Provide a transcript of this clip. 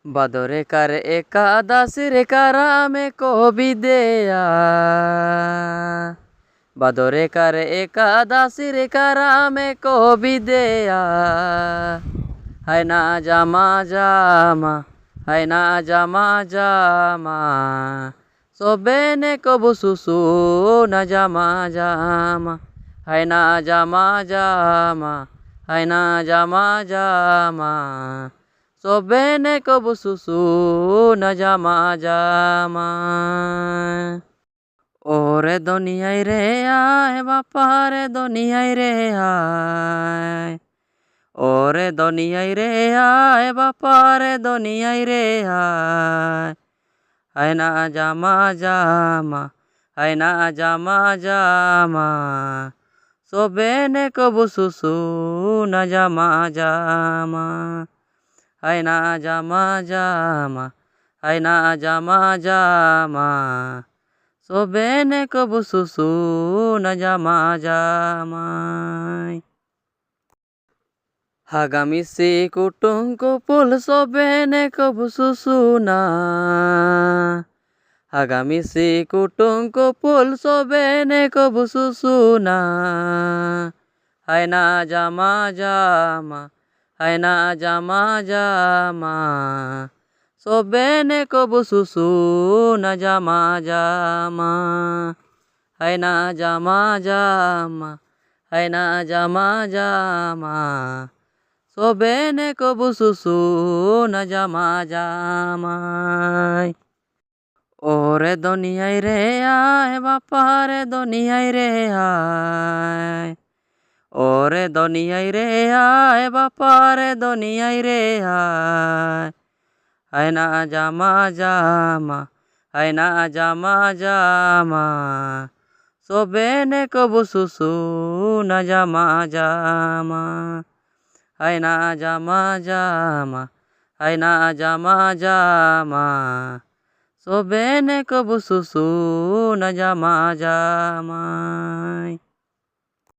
বাদরে কার একাদাসি রে কারামে কবি দেয়া বাদরে কার একাদাসি রে কারামে কবি দেয়া হায় না জামা জামা হায় না জামা জামা সবেনে কবু সুসু না জামা জামা হায় না জামা জামা হায় না জামা জামা সবেনে কবু সুসু না জামা জামা ওরে দুনিয়ায় রে আয় বাপা রে দুনিয়ায় রে আয় ওরে দুনিয়ায় রে আয় বাপা রে দুনিয়ায় রে আয় হায় না জামা জামা হায় না জামা জামা সবেনে কবু সুসু না জামা জামা হায় না জামা জামা হায় না জামা জামা সবেনে কবু সুসু না জামা জামাই হাগামিসি কুটুঙ্ক পুল সবেনে কবু সুসু না হাগামিসি কুটুঙ্ক পুল সবেনে কবু সুসু না হায় না জামা জামা হায় না জামা জামা সবেনে কবু সুসু না জামা জামা হায় না জামা জামা হায় না জামা জামা সবেনে কবু সুসু না জামা জামাই ওরে দুনিয়ায় রে আয় বাপা রে দুনিয়ায় রে আয় ওরে দুনিয়ায় রে আয় বাপা রে দুনিয়ায় রে আয় হায় না জামা জামা হায় না জামা জামা সবেনে কবু সুসু না জামা জামা হায় না জামা জামা হায় না জামা জামা সবেনে কবু সুসু না জামা জামাই